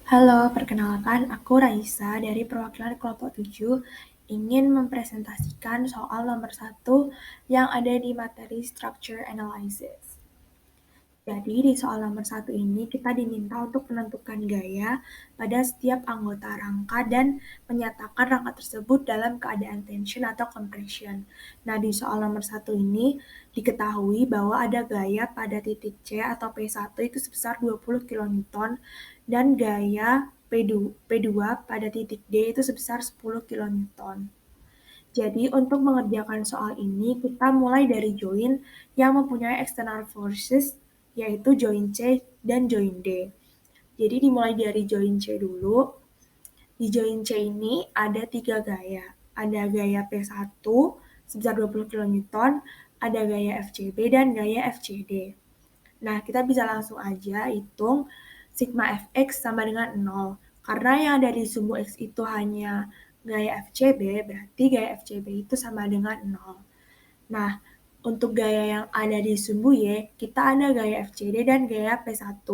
Halo, perkenalkan aku Raisa dari perwakilan kelompok 7 ingin mempresentasikan soal nomor 1 yang ada di materi Structure Analysis. Jadi di soal nomor 1 ini kita diminta untuk menentukan gaya pada setiap anggota rangka dan menyatakan rangka tersebut dalam keadaan tension atau compression. Nah, di soal nomor 1 ini diketahui bahwa ada gaya pada titik C atau P1 itu sebesar 20 kN dan gaya P2 pada titik D itu sebesar 10 kN. Jadi untuk mengerjakan soal ini, kita mulai dari join yang mempunyai external forces, yaitu join C dan join D. Jadi dimulai dari join C dulu. Di join C ini ada 3 gaya. Ada gaya P1 sebesar 20 kN, ada gaya FCB, dan gaya FCD. Nah, kita bisa langsung aja hitung sigma fx sama dengan 0. Karena yang ada di sumbu x itu hanya gaya FCB, berarti gaya FCB itu sama dengan 0. Nah, untuk gaya yang ada di sumbu Y, kita ada gaya FCD dan gaya P1.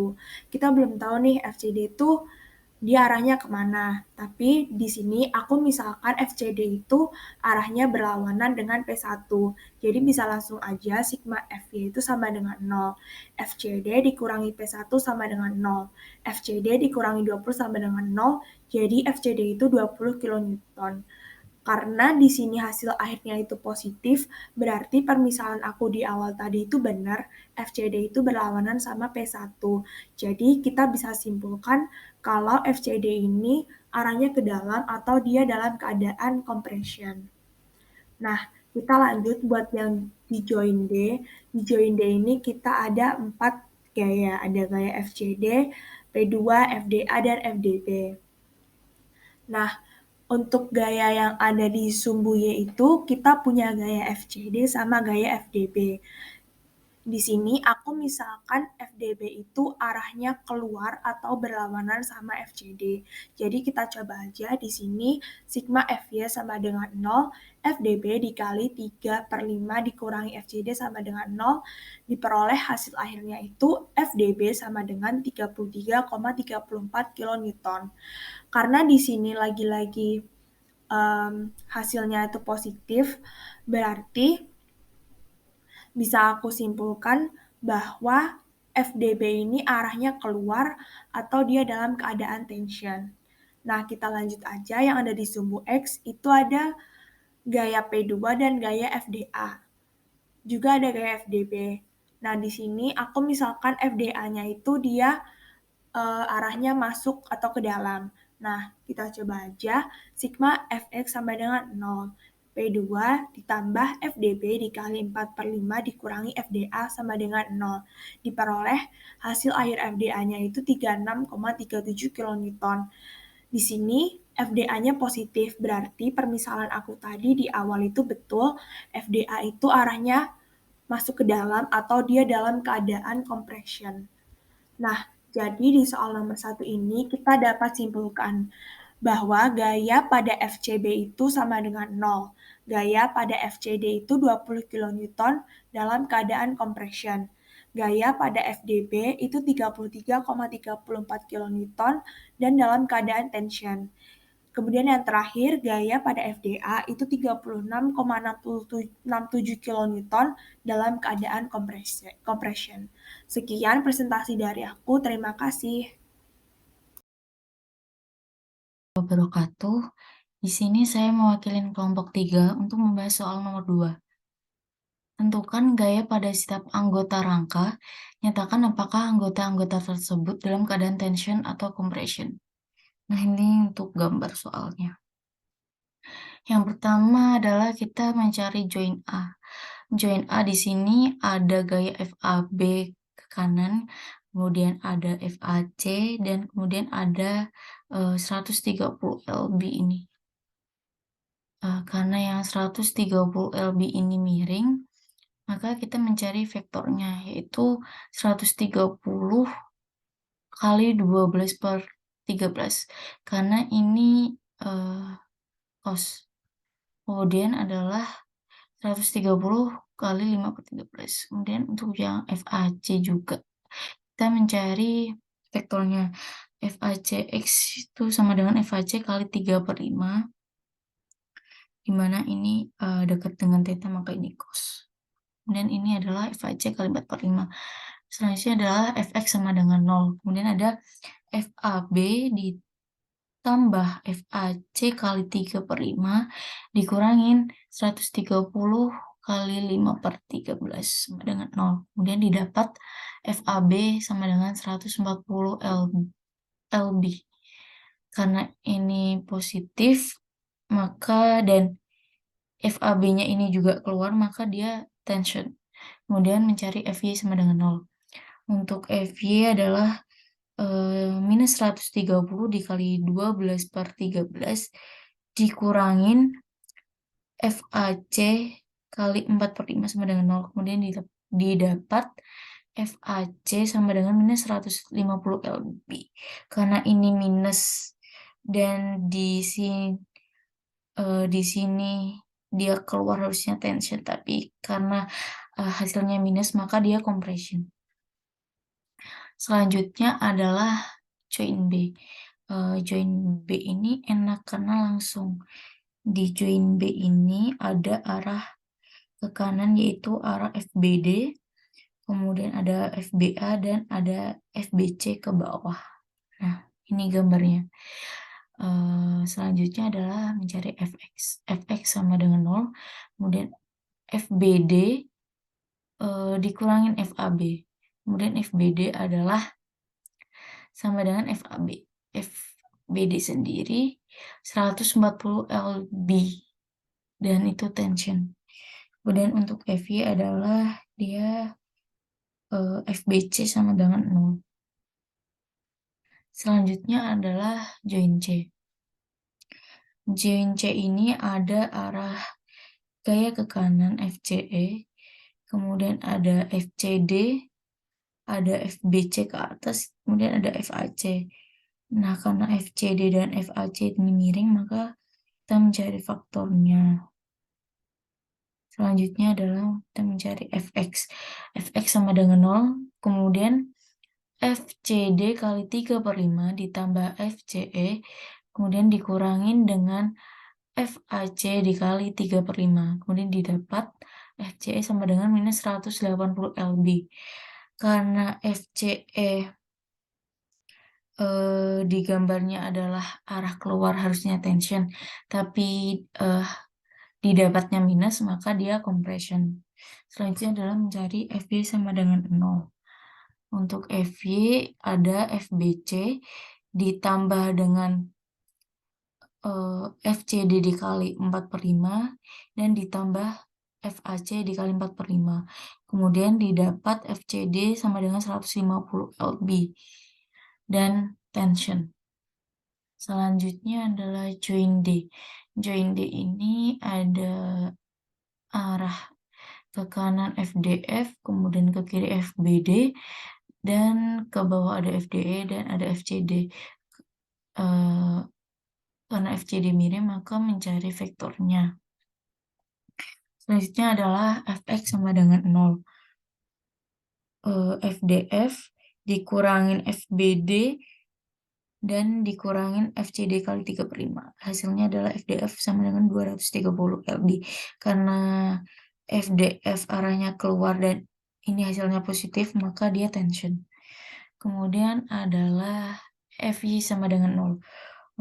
Kita belum tahu nih FCD itu dia arahnya kemana. Tapi di sini aku misalkan FCD itu arahnya berlawanan dengan P1. Jadi bisa langsung aja sigma FY itu sama dengan 0. FCD dikurangi P1 sama dengan 0. FCD dikurangi 20 sama dengan 0. Jadi FCD itu 20 kN. Karena di sini hasil akhirnya itu positif, berarti permisalan aku di awal tadi itu benar, FCD itu berlawanan sama P1. Jadi kita bisa simpulkan kalau FCD ini arahnya ke dalam atau dia dalam keadaan compression. Nah, kita lanjut buat yang di join D. Di join D ini kita ada 4 gaya. Ada gaya FCD, P2, FDA, dan FDB. Nah, untuk gaya yang ada di sumbu Y itu, kita punya gaya FCD sama gaya FDB. Di sini aku misalkan FDB itu arahnya keluar atau berlawanan sama FCD. Jadi kita coba aja di sini sigma FY sama dengan 0, FDB dikali 3/5 dikurangi FCD sama dengan 0, diperoleh hasil akhirnya itu FDB sama dengan 33,34 kN. Karena di sini lagi-lagi hasilnya itu positif, berarti bisa aku simpulkan bahwa FDB ini arahnya keluar atau dia dalam keadaan tension. Nah, kita lanjut aja yang ada di sumbu X itu ada gaya P2 dan gaya FDA. Juga ada gaya FDB. Nah, di sini aku misalkan FDA-nya itu dia arahnya masuk atau ke dalam. Nah, kita coba aja sigma fx sama dengan 0. P2 ditambah FDB dikali 4/5 dikurangi FDA sama dengan 0. Diperoleh hasil akhir FDA-nya itu 36,37 kN. Di sini FDA-nya positif, berarti permisalan aku tadi di awal itu betul, FDA itu arahnya masuk ke dalam atau dia dalam keadaan compression. Nah, jadi di soal nomor 1 ini kita dapat simpulkan bahwa gaya pada FCB itu sama dengan 0. Gaya pada FCD itu 20 kN dalam keadaan compression. Gaya pada FDB itu 33,34 kN dan dalam keadaan tension. Kemudian yang terakhir, gaya pada FDA itu 36,67 kN dalam keadaan compression. Sekian presentasi dari aku, terima kasih. Wabarakatuh. Di sini saya mewakili kelompok 3 untuk membahas soal nomor 2. Tentukan gaya pada setiap anggota rangka. Nyatakan apakah anggota-anggota tersebut dalam keadaan tension atau compression. Nah, ini untuk gambar soalnya. Yang pertama adalah kita mencari join A. Join A di sini ada gaya FAB ke kanan, kemudian ada FAC, dan kemudian ada 130 lb ini. Karena yang 130 lb ini miring, maka kita mencari vektornya, yaitu 130 kali 12/13, karena ini cos. Kemudian adalah 130 kali 5/13. Kemudian untuk yang FAC juga, kita mencari vektornya. FACX itu sama dengan FAC kali 3/5, di mana ini dekat dengan theta maka ini cos. Kemudian ini adalah FAC kali 4/5. Selanjutnya adalah Fx sama dengan 0. Kemudian ada FAB ditambah FAC kali 3/5 dikurangin 130 kali 5/13 sama dengan 0. Kemudian didapat FAB sama dengan 140 LB. Karena ini positif, maka dan FAB-nya ini juga keluar, maka dia tension. Kemudian mencari FY sama dengan 0. Untuk FY adalah minus 130 dikali 12/13 dikurangin FAC kali 4/5 sama dengan 0. Kemudian didapat FAC sama dengan minus 150 LB. Karena ini minus dan di sini dia keluar harusnya tension, tapi karena hasilnya minus maka dia compression. Selanjutnya adalah join B. Join B ini enak karena langsung di join B ini ada arah ke kanan yaitu arah FBD, kemudian ada FBA dan ada FBC ke bawah. Nah, ini gambarnya. Selanjutnya adalah mencari Fx. Fx sama dengan 0, kemudian FBD dikurangin FAB. Kemudian FBD adalah sama dengan FAB. FBD sendiri 140 LB dan itu tension. Kemudian untuk FY adalah dia FBC sama dengan 0. Selanjutnya adalah join C. Join C ini ada arah gaya ke kanan FCE, kemudian ada FCD, ada FBC ke atas, kemudian ada FAC. Nah, karena FCD dan FAC ini miring, maka kita mencari faktornya. Selanjutnya adalah kita mencari Fx. Fx sama dengan 0, kemudian FCD kali 3/5 ditambah FCE, kemudian dikurangin dengan FAC dikali 3/5. Kemudian didapat FCE sama dengan minus 180 LB. Karena FCE di gambarnya adalah arah keluar harusnya tension, tapi didapatnya minus, maka dia compression. Selanjutnya adalah mencari FY sama dengan 0. Untuk FY ada FBC ditambah dengan FCD dikali 4/5 dan ditambah FAC dikali 4/5. Kemudian didapat FCD sama dengan 150 LB dan tension. Selanjutnya adalah join D. Join D ini ada arah ke kanan FDF, kemudian ke kiri FBD, dan ke bawah ada FDE dan ada FCD. Karena FCD miring, maka mencari vektornya. Selanjutnya adalah Fx sama dengan 0. FDF dikurangin FBD dan dikurangin FCD kali 3/5. Hasilnya adalah FDF sama dengan 230 LB. Karena FDF arahnya keluar dan ini hasilnya positif, maka dia tension. Kemudian adalah FY sama dengan 0.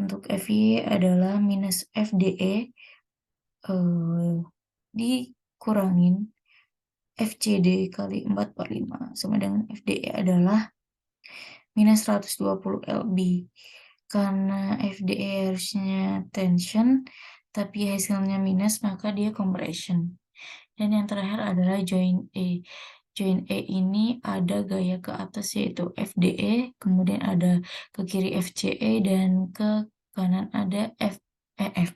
Untuk FY adalah minus FDE dikurangin FCD kali 4/5 sama dengan FDE adalah minus 120 LB. Karena FDE harusnya tension, tapi hasilnya minus, maka dia compression. Dan yang terakhir adalah join E. Join E ini ada gaya ke atas yaitu FDE, kemudian ada ke kiri FCE, dan ke kanan ada FEF.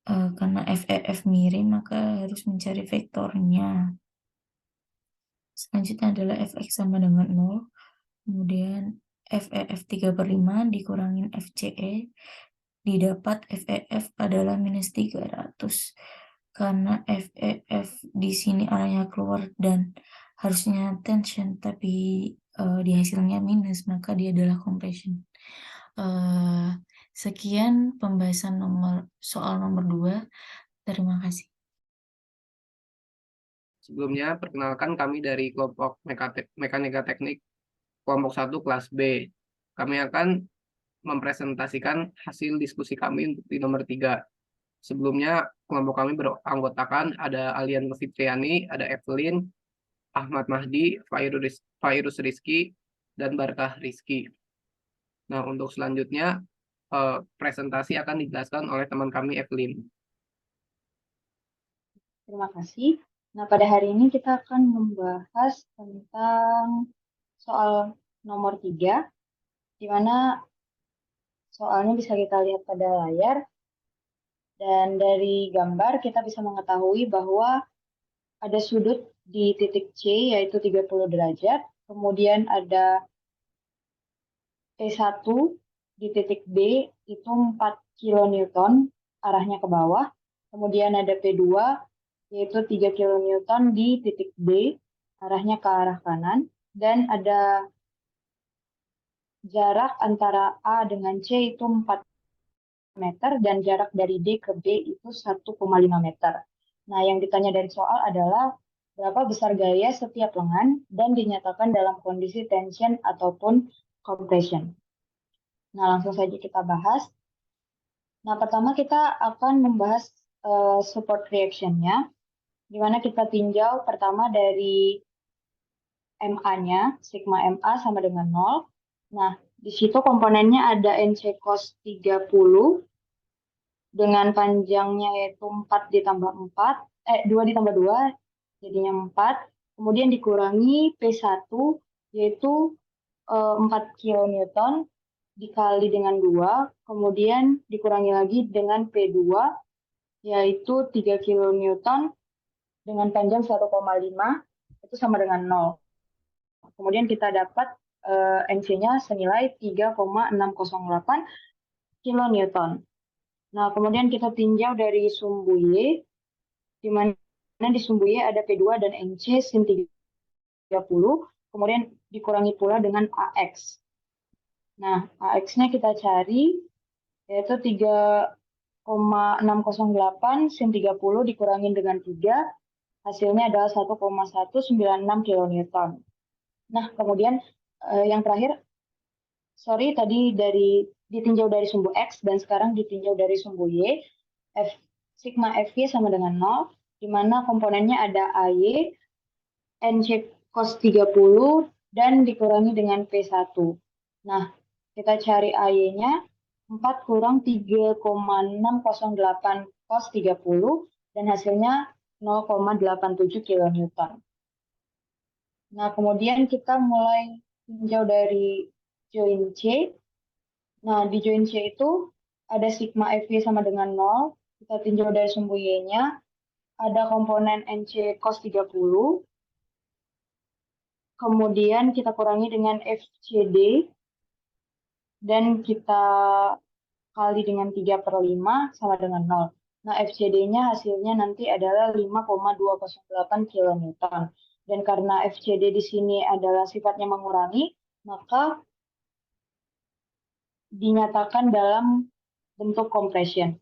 Karena FEF miring, maka harus mencari vektornya. Selanjutnya adalah Fx sama dengan 0. Kemudian FEF 3/5 dikurangin FCE, didapat FEF adalah minus 300. Karena FEF di sini arahnya keluar dan harusnya tension, tapi di hasilnya minus, maka dia adalah compression. Sekian pembahasan soal nomor 2. Terima kasih. Sebelumnya, perkenalkan kami dari kelompok Mekanika Teknik kelompok 1 kelas B. Kami akan mempresentasikan hasil diskusi kami untuk di nomor 3. Sebelumnya, kelompok kami beranggotakan ada Alian Fitriani, ada Evelyn, Ahmad Mahdi, Fairuz Rizky, dan Barkah Rizky. Nah, untuk selanjutnya, presentasi akan dijelaskan oleh teman kami, Evelyn. Terima kasih. Nah, pada hari ini kita akan membahas tentang soal nomor 3, di mana soalnya bisa kita lihat pada layar. Dan dari gambar kita bisa mengetahui bahwa ada sudut di titik C, yaitu 30 derajat. Kemudian ada P1 di titik B, itu 4 kilonewton arahnya ke bawah. Kemudian ada P2, yaitu 3 kilonewton di titik B, arahnya ke arah kanan. Dan ada jarak antara A dengan C itu 4 meter, dan jarak dari D ke B itu 1,5 meter. Nah, yang ditanya dari soal adalah berapa besar gaya setiap lengan dan dinyatakan dalam kondisi tension ataupun compression. Nah, langsung saja kita bahas. Nah, pertama kita akan membahas support reaction-nya, di mana kita tinjau pertama dari MA-nya, sigma MA sama dengan 0. Nah, di situ komponennya ada NC cos 30 dengan panjangnya yaitu 4 ditambah 4, 2 ditambah 2, jadinya 4. Kemudian dikurangi P1, yaitu 4 kilonewton dikali dengan 2, kemudian dikurangi lagi dengan P2, yaitu 3 kilonewton dengan panjang 1,5, itu sama dengan 0. Kemudian kita dapat NC-nya senilai 3,608 kilonewton. Nah, kemudian kita tinjau dari sumbu Y, di mana di sumbu Y ada P2 dan NC sin 30, kemudian dikurangi pula dengan AX. Nah, AX-nya kita cari, yaitu 3,608 sin 30 dikurangi dengan 3, hasilnya adalah 1,196 kilonewton. Nah, kemudian yang terakhir, tadi ditinjau dari sumbu X dan sekarang ditinjau dari sumbu Y. Sigma FY sama dengan 0, di mana komponennya ada AY, NC cos 30, dan dikurangi dengan P1. Nah, kita cari AY-nya, 4 kurang 3,608 cos 30, dan hasilnya 0,87 kilonewton. Nah, kemudian kita mulai tinjau dari join C. Nah, di join C itu ada sigma FY sama dengan 0. Kita tinjau dari sumbu Y-nya. Ada komponen NC cos 30. Kemudian kita kurangi dengan FCD. Dan kita kali dengan 3/5 sama dengan 0. Nah, FCD-nya hasilnya nanti adalah 5,208 kilonewton. Dan karena FCD di sini adalah sifatnya mengurangi, maka dinyatakan dalam bentuk compression.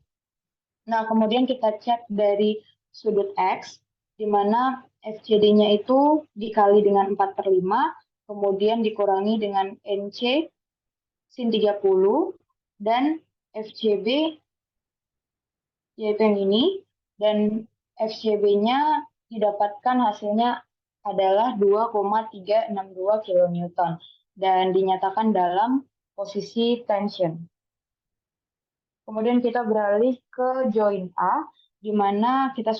Nah, kemudian kita cek dari sudut X, di mana FCD-nya itu dikali dengan 4/5, kemudian dikurangi dengan NC sin 30, dan FCB yaitu yang ini, dan FCB-nya didapatkan hasilnya adalah 2,362 kilonewton dan dinyatakan dalam posisi tension. Kemudian kita beralih ke join A, di mana kita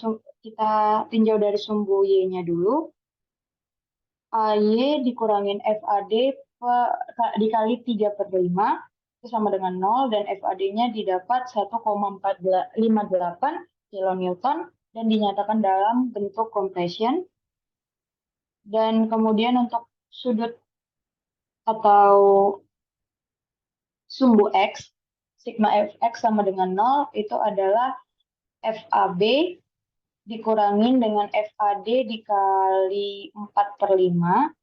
tinjau dari sumbu Y-nya dulu. AY dikurangin FAD dikali 3/5, itu sama dengan 0, dan FAD-nya didapat 1,458 kilonewton dan dinyatakan dalam bentuk compression. Dan kemudian untuk sudut atau sumbu X, sigma Fx sama dengan 0, itu adalah FAB dikurangin dengan FAD dikali 4/5,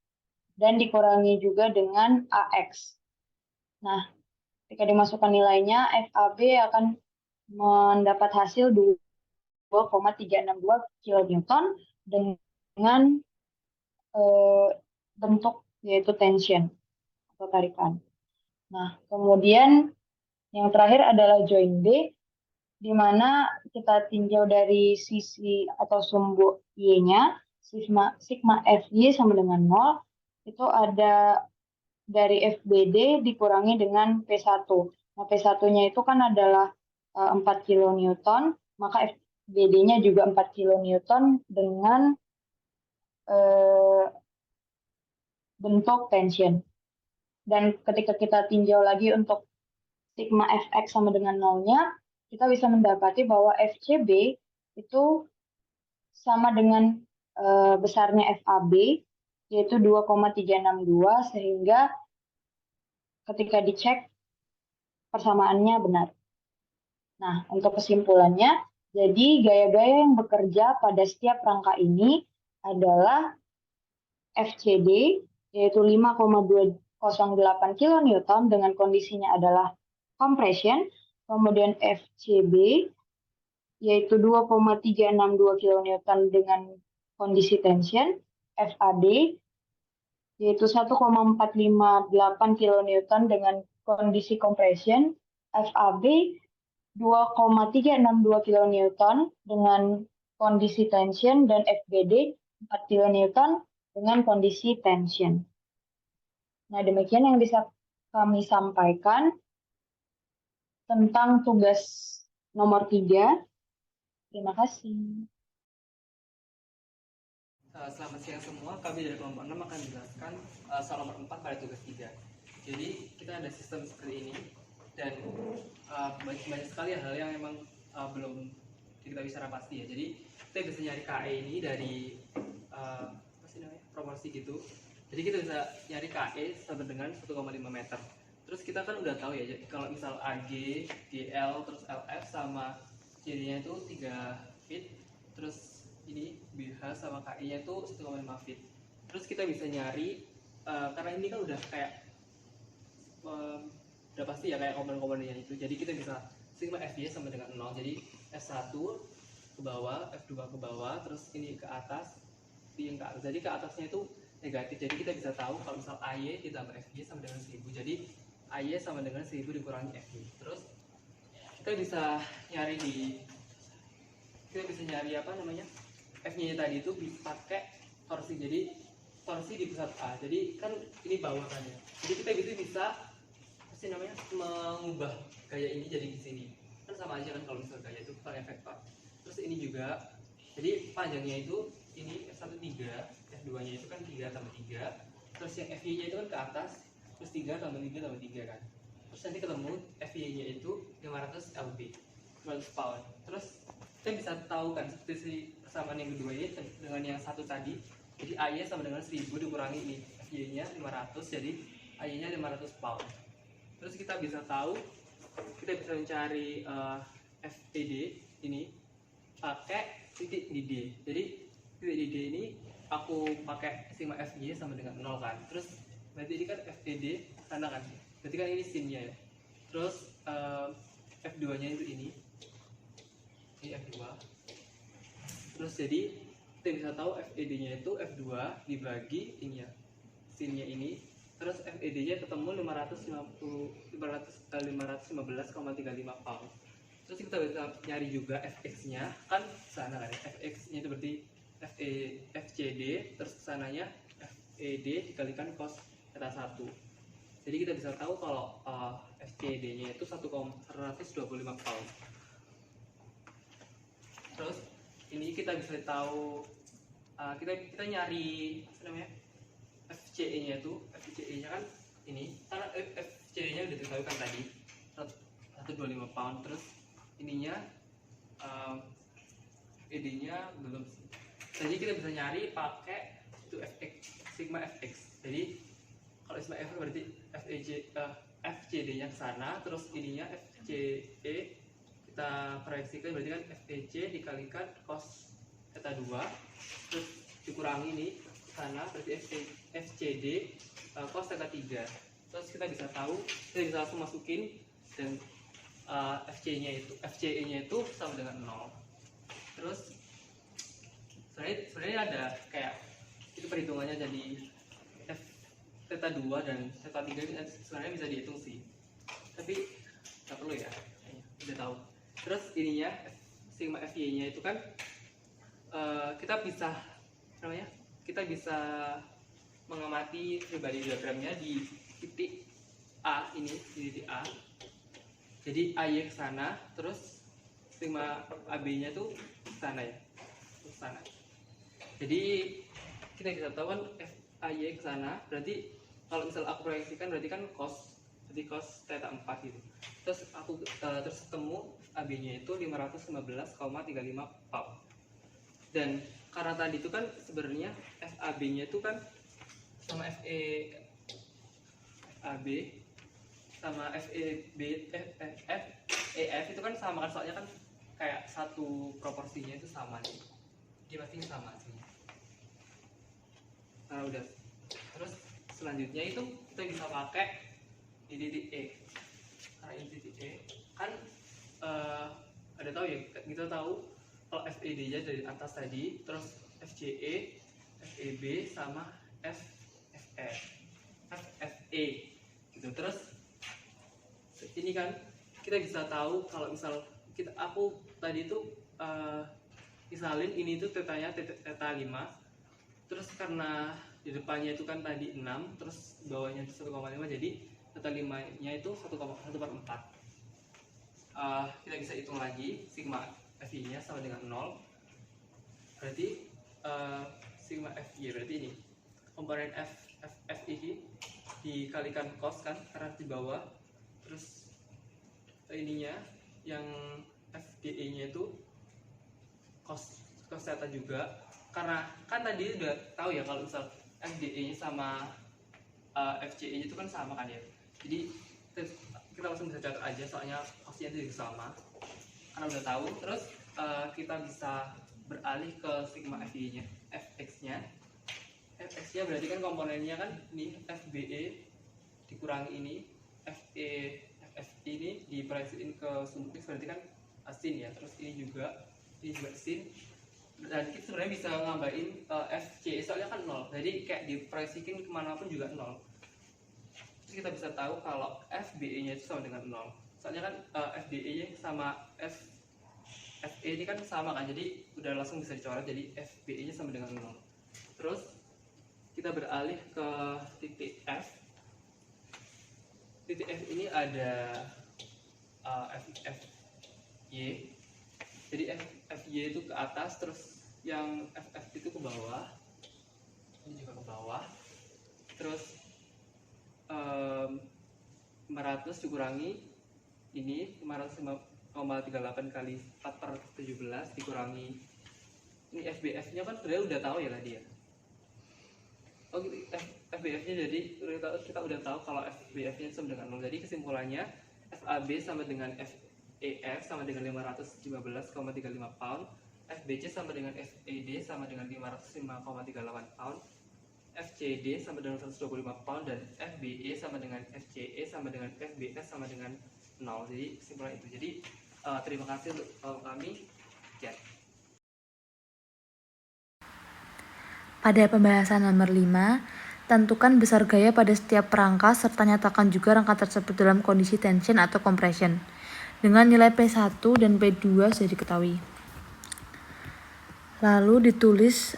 dan dikurangi juga dengan AX. Nah, ketika dimasukkan nilainya, FAB akan mendapat hasil 2,362 kN dengan bentuk yaitu tension atau tarikan. Nah, kemudian yang terakhir adalah join B, di mana kita tinjau dari sisi atau sumbu Y-nya, sigma FY sama dengan 0, itu ada dari FBD dikurangi dengan P1. Nah, P1-nya itu kan adalah 4 kN, maka FBD-nya juga 4 kN dengan bentuk tension. Dan ketika kita tinjau lagi untuk sigma Fx sama dengan 0-nya, kita bisa mendapati bahwa FCB itu sama dengan besarnya FAB, yaitu 2,362, sehingga ketika dicek persamaannya benar. Nah, untuk kesimpulannya, jadi gaya-gaya yang bekerja pada setiap rangka ini adalah FCD, yaitu 5,208 kN dengan kondisinya adalah compression, kemudian FCB, yaitu 2,362 kN dengan kondisi tension, FAD, yaitu 1,458 kN dengan kondisi compression, FAB 2,362 kN dengan kondisi tension, dan FBD 4 kN dengan kondisi tension. Nah, demikian yang bisa kami sampaikan tentang tugas nomor 3. Terima kasih. Selamat siang semua, kami dari kelompok 6 akan menjelaskan soal nomor 4 pada tugas 3. Jadi kita ada sistem seperti ini, dan banyak sekali hal yang memang belum kita bisa pasti ya. Jadi kita bisa nyari KE ini dari proporsi gitu. Jadi kita bisa nyari KE sama dengan 1,5 meter. Terus kita kan udah tahu ya, jadi kalau misal AG, GL, terus LF sama CD-nya itu 3 feet, terus ini BH sama KI-nya itu 1,5 feet. Terus kita bisa nyari, karena ini kan udah kayak udah pasti ya kayak komponen-komponennya itu. Jadi kita bisa sigma FY sama dengan 0. Jadi F1 ke bawah, F2 ke bawah, terus ini ke atas, ini ke atas. Jadi ke atasnya itu negatif. Jadi kita bisa tahu kalau misal AY ditambah FY sama dengan 1000. Jadi AY sama dengan 1000 dikurangi FY. Terus kita bisa nyari apa namanya, F-nya tadi itu pakai torsi. Jadi torsi di pusat A. Jadi kan ini bawah kan ya. Jadi kita bisa mengubah gaya ini jadi di sini. Kan sama aja kan kalau misal gaya itu pakai vektor. Terus ini juga. Jadi panjangnya itu ini F1 3, F2-nya itu kan 3 tambah 3. Terus yang FY-nya itu kan ke atas, terus 3 tambah 3 tambah 3 kan. Terus nanti ketemu FY-nya itu 500 lb, 500 pound. Terus kita bisa tahu kan seperti persamaan yang kedua ini dengan yang satu tadi. Jadi AY sama dengan 1000 dikurangi ini FY-nya 500, jadi AY-nya 500 pound. Terus kita bisa tahu, kita bisa mencari FPD ini pakai titik di D. Jadi titik di D ini aku pakai sigma FY sama dengan 0 kan. Terus berarti ini kan FPD sana kan. Berarti kan ini sinnya ya. Terus F2-nya itu ini F2. Terus jadi kita bisa tahu FED-nya itu F2 dibagi ini ya, sinnya ini. Terus FED-nya ketemu 515,35 pound. Terus kita bisa nyari juga Fx-nya, kan sana kan. Fx-nya itu berarti FCD, terus kesananya FED dikalikan cos theta 1. Jadi kita bisa tahu kalau FCD-nya itu 125 pound. Terus ini kita bisa tahu, kita nyari apa namanya, FCE-nya itu, FCE-nya kan ini, karena FCD-nya udah diketahui kan tadi 125 pound. Terus ininya ED-nya belum. Jadi kita bisa nyari pakai itu Fx, sigma Fx. Jadi kalau sigma Fx berarti FCD-nya ke sana, terus ininya FCE kita proyeksikan berarti kan FEC dikalikan cos theta 2, terus dikurangi ini sana berarti FCD cos theta 3. Terus kita bisa tahu, kita bisa langsung masukin, dan FCE-nya itu sama dengan 0. Terus sebenarnya ada kayak itu perhitungannya, jadi F theta 2 dan theta 3 ini sebenarnya bisa dihitung sih, tapi nggak perlu ya, udah tahu. Terus ininya sigma FY-nya itu kan kita bisa mengamati pribadi diagramnya di titik A ini, di titik A. Jadi AY ke sana, terus sigma AB-nya tuh ke sana ya, ke sana. Jadi kita bisa tahu kan FAY ke sana, berarti kalau misal aku proyeksikan berarti kan cos theta 4 gitu. Terus aku ketemu AB-nya itu 515,35 pound. Dan karena tadi itu kan sebenarnya FAB-nya itu kan sama FAB sama FEF itu kan sama kan, soalnya kan kayak satu proporsinya itu sama nih, dia pasti sama sih. Nah udah, terus selanjutnya itu kita bisa pakai di titik E. Karena ini titik E kan ada tahu ya, kita tahu kalau FED nya dari atas tadi, terus FCE, FEB sama FFE gitu. Terus ini kan kita bisa tahu kalau misal aku tadi itu misalin ini tuh tetanya theta 5, terus karena di depannya itu kan tadi 6, terus bawahnya itu 1,5, jadi theta 5 nya itu 1/4. Kita bisa hitung lagi sigma FI nya sama dengan 0, berarti sigma FY berarti ini komponen FI dikalikan cos kan, karena di bawah, terus ininya yang FDE nya itu cos theta juga, karena kan tadi udah tahu ya kalau misal FDE nya sama FCE nya itu kan sama kan ya, jadi kita langsung bisa catat aja, soalnya cosnya itu sama karena udah tahu. Terus kita bisa beralih ke sigma FY nya, Fx nya berarti kan komponennya kan ini FBE dikurangi ini FE ini diproyeksiin ke sumbu X, berarti kan sin ya. Terus ini juga sin, dan kita sebenarnya bisa nambahin FC soalnya kan 0, jadi kayak diproyeksiin kemanapun juga 0. Terus kita bisa tahu kalau FBE nya itu sama dengan 0, soalnya kan FDE nya sama FE ini kan sama kan, jadi udah langsung bisa dicoret, jadi FBE nya sama dengan 0. Terus kita beralih ke titik F. Titik F ini ada FY, jadi FY itu ke atas, terus yang FF itu ke bawah, ini juga ke bawah. Terus 500 dikurangi ini 505,38 kali 4/17 dikurangi ini FBF nya kan sebenarnya udah tahu ya tadi ya. Oh, FBF nya jadi kita udah tahu kalau FBF nya sama dengan 0. Jadi kesimpulannya FAB sama dengan FEF sama dengan 515,35 pound, FBC sama dengan FED sama dengan 505,38 pound, FCD sama dengan 125 pound, dan FBE sama dengan FCE sama dengan FBS sama dengan 0. Jadi kesimpulan itu. Jadi terima kasih untuk kami. Ya. Pada pembahasan nomor 5, tentukan besar gaya pada setiap rangka serta nyatakan juga rangka tersebut dalam kondisi tension atau compression dengan nilai P1 dan P2 sudah diketahui. Lalu ditulis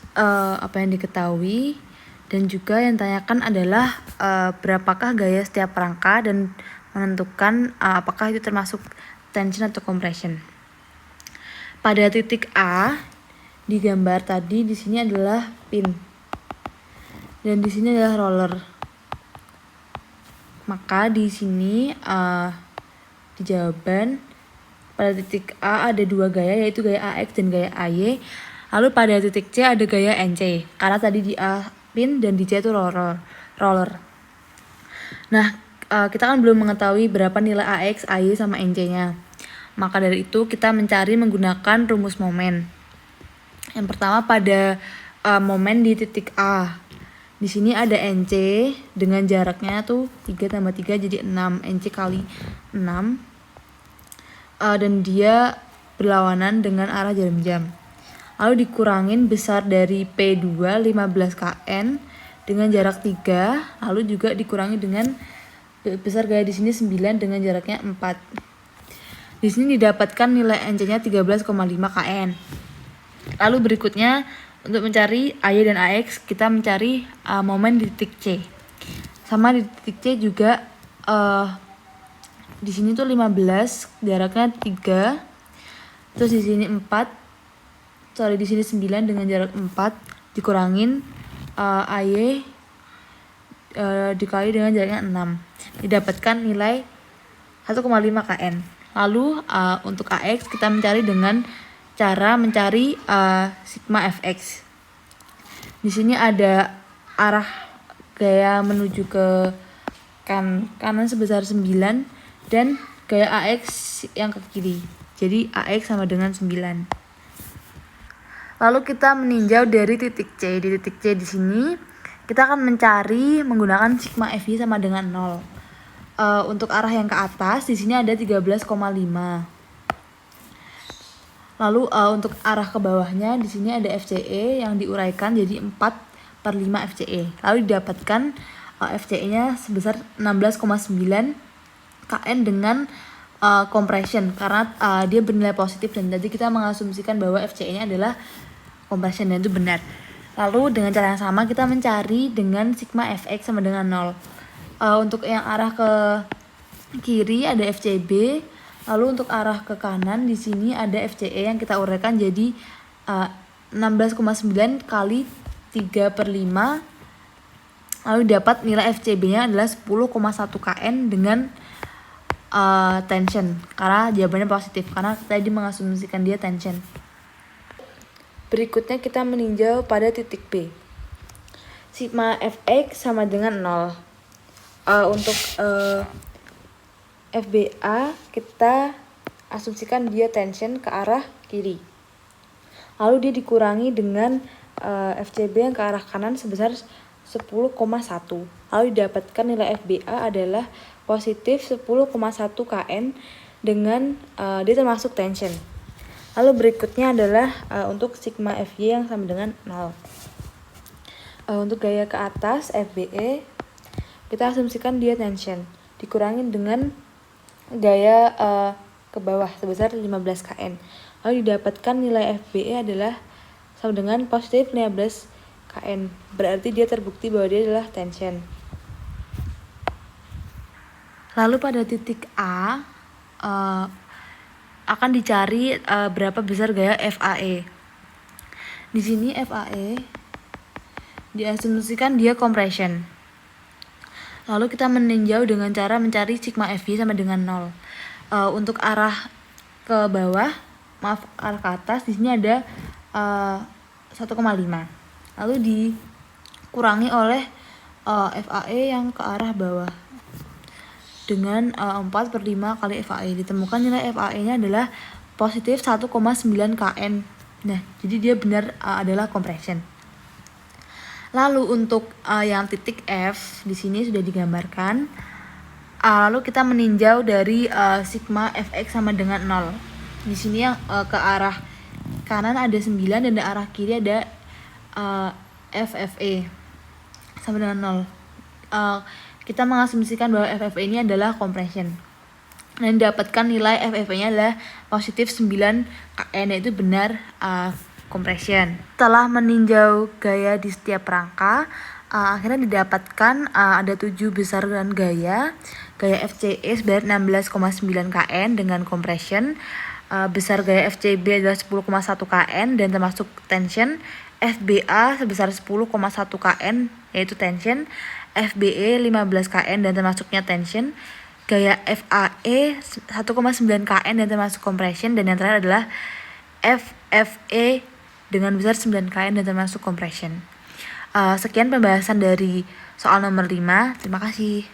apa yang diketahui, dan juga yang ditanyakan adalah berapakah gaya setiap rangka dan menentukan apakah itu termasuk tension atau compression. Pada titik A di gambar tadi, di sini adalah pin dan di sini adalah roller. Maka di sini di jawaban pada titik A ada dua gaya, yaitu gaya AX dan gaya AY. Lalu pada titik C ada gaya NC, karena tadi di A pin dan di C itu roller. Nah, kita kan belum mengetahui berapa nilai AX, AY sama NC-nya. Maka dari itu kita mencari menggunakan rumus momen. Yang pertama pada momen di titik A. Di sini ada NC dengan jaraknya tuh 3 tambah 3 jadi 6, NC kali 6. Dan dia berlawanan dengan arah jarum jam. Lalu dikurangin besar dari P2 15 kN dengan jarak 3, lalu juga dikurangi dengan besar gaya di sini 9 dengan jaraknya 4. Di sini didapatkan nilai NC-nya 13,5 kN. Lalu berikutnya untuk mencari AY dan AX kita mencari momen di titik C. Sama di titik C juga di sini tuh 15, jaraknya 3. Terus di sini 4. Di sini 9 dengan jarak 4 dikurangin AY dikali dengan jaraknya 6. Didapatkan nilai 1,5 kN. Lalu untuk AX kita mencari dengan cara mencari sigma fx. Di sini ada arah gaya menuju ke kanan sebesar 9 dan gaya AX yang ke kiri. Jadi AX sama dengan 9. Lalu kita meninjau dari titik C. Di titik C di sini kita akan mencari menggunakan sigma FY sama dengan 0. Untuk arah yang ke atas di sini ada 13,5. Lalu untuk arah ke bawahnya di sini ada FCE yang diuraikan jadi 4/5 FCE. Lalu didapatkan FCE-nya sebesar 16,9 kN dengan compression karena dia bernilai positif dan tadi kita mengasumsikan bahwa FCE-nya adalah compression dan itu benar. Lalu dengan cara yang sama kita mencari dengan sigma fx sama dengan 0. Untuk yang arah ke kiri ada FCB, lalu untuk arah ke kanan di sini ada FCE yang kita uraikan jadi 16,9 kali 3/5. Lalu dapat nilai FCB-nya adalah 10,1 kN dengan tension karena jawabannya positif karena tadi mengasumsikan dia tension. Berikutnya kita meninjau pada titik B. Sigma fx sama dengan 0. Untuk FBA kita asumsikan dia tension ke arah kiri. Lalu dia dikurangi dengan FCB yang ke arah kanan sebesar 10,1. Lalu didapatkan nilai FBA adalah positif 10,1 kN dengan dia termasuk tension. Lalu berikutnya adalah untuk sigma FY yang sama dengan 0. Untuk gaya ke atas FBE kita asumsikan dia tension dikurangin dengan gaya ke bawah sebesar 15 kN. Lalu didapatkan nilai FBE adalah sama dengan positif 15 kN. Berarti dia terbukti bahwa dia adalah tension. Lalu pada titik A akan dicari berapa besar gaya FAE. Di sini FAE diasumsikan dia compression. Lalu kita meninjau dengan cara mencari sigma FY sama dengan 0. Untuk arah ke bawah, arah ke atas di sini ada 1,5. Lalu dikurangi oleh FAE yang ke arah bawah dengan 4/5 kali FAE. Ditemukan nilai FAE-nya adalah positif 1,9 kN. Nah, jadi dia benar adalah compression. Lalu untuk yang titik F di sini sudah digambarkan. Lalu kita meninjau dari sigma fx sama dengan 0. Di sini yang ke arah kanan ada 9 dan di arah kiri ada FFE sama dengan 0. Kita mengasumsikan bahwa FFE ini adalah compression. Dan didapatkan nilai FFE-nya adalah positif 9 kN, yaitu benar compression. Setelah meninjau gaya di setiap rangka, akhirnya didapatkan ada 7 besaran gaya. Gaya FCE sebanyak 16,9 kN dengan compression. Besar gaya FCB adalah 10,1 kN dan termasuk tension. FBA sebesar 10,1 kN yaitu tension. FBE 15 kN dan termasuknya tension. Gaya FAE 1,9 kN dan termasuk compression. Dan yang terakhir adalah FFE dengan besar 9 kN dan termasuk compression. Sekian pembahasan dari soal nomor 5. Terima kasih.